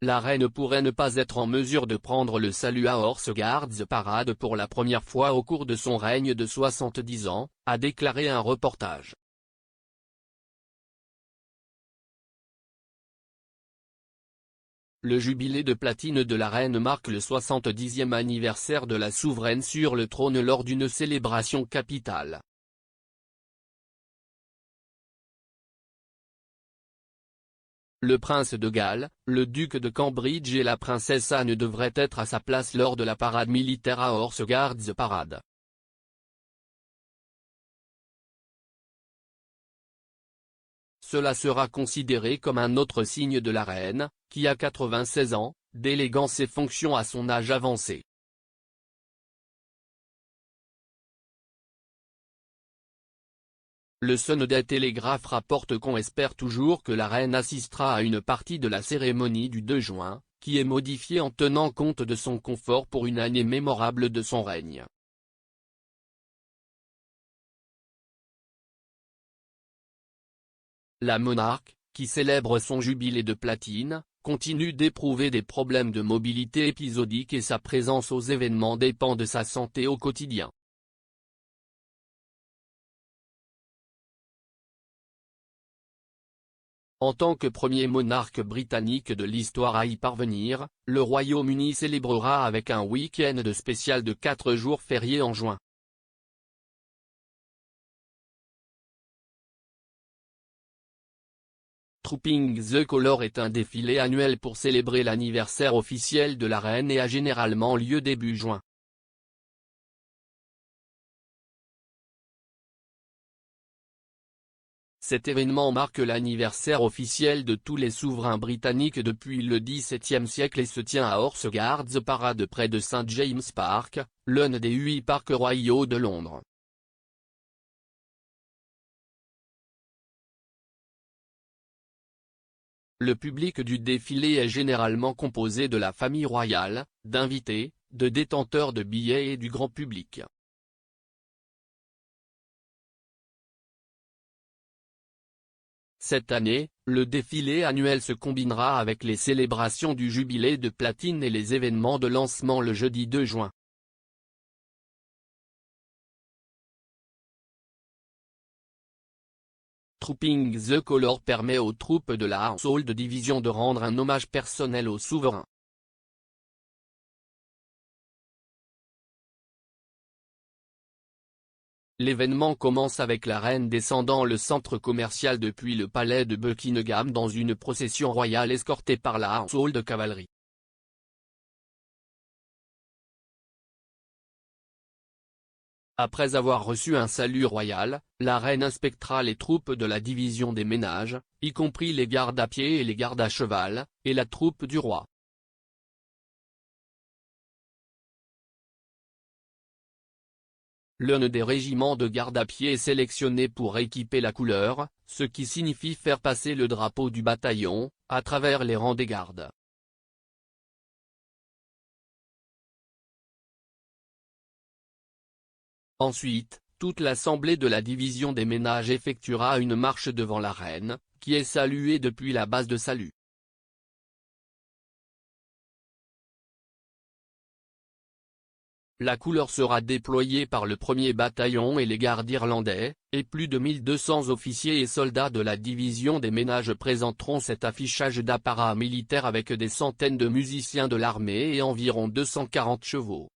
la reine pourrait ne pas être en mesure de prendre le salut à Horse Guards Parade pour la première fois au cours de son règne de 70 ans, a déclaré un reportage. Le jubilé de platine de la reine marque le 70e anniversaire de la souveraine sur le trône lors d'une célébration capitale. Le prince de Galles, le duc de Cambridge et la princesse Anne devraient être à sa place lors de la parade militaire à Horse Guards Parade. Cela sera considéré comme un autre signe de la reine, qui a 96 ans, déléguant ses fonctions à son âge avancé. Le Sunday Telegraph rapporte qu'on espère toujours que la reine assistera à une partie de la cérémonie du 2 juin, qui est modifiée en tenant compte de son confort pour une année mémorable de son règne. La monarque, qui célèbre son jubilé de platine, continue d'éprouver des problèmes de mobilité épisodiques et sa présence aux événements dépend de sa santé au quotidien. En tant que premier monarque britannique de l'histoire à y parvenir, le Royaume-Uni célébrera avec un week-end de spécial de 4 jours fériés en juin. Trooping the Colour est un défilé annuel pour célébrer l'anniversaire officiel de la reine et a généralement lieu début juin. Cet événement marque l'anniversaire officiel de tous les souverains britanniques depuis le XVIIe siècle et se tient à Horse Guards Parade près de St James Park, l'un des 8 parcs royaux de Londres. Le public du défilé est généralement composé de la famille royale, d'invités, de détenteurs de billets et du grand public. Cette année, le défilé annuel se combinera avec les célébrations du jubilé de platine et les événements de lancement le jeudi 2 juin. Trooping the Colour permet aux troupes de la Household Division de rendre un hommage personnel au souverain. L'événement commence avec la reine descendant le centre commercial depuis le palais de Buckingham dans une procession royale escortée par la Household Cavalry. Après avoir reçu un salut royal, la reine inspectera les troupes de la division des ménages, y compris les gardes à pied et les gardes à cheval, et la troupe du roi. L'un des régiments de garde à pied est sélectionné pour équiper la couleur, ce qui signifie faire passer le drapeau du bataillon, à travers les rangs des gardes. Ensuite, toute l'assemblée de la division des ménages effectuera une marche devant la reine, qui est saluée depuis la base de salut. La couleur sera déployée par le 1er bataillon et les gardes irlandais, et plus de 1200 officiers et soldats de la division des ménages présenteront cet affichage d'apparat militaire avec des centaines de musiciens de l'armée et environ 240 chevaux.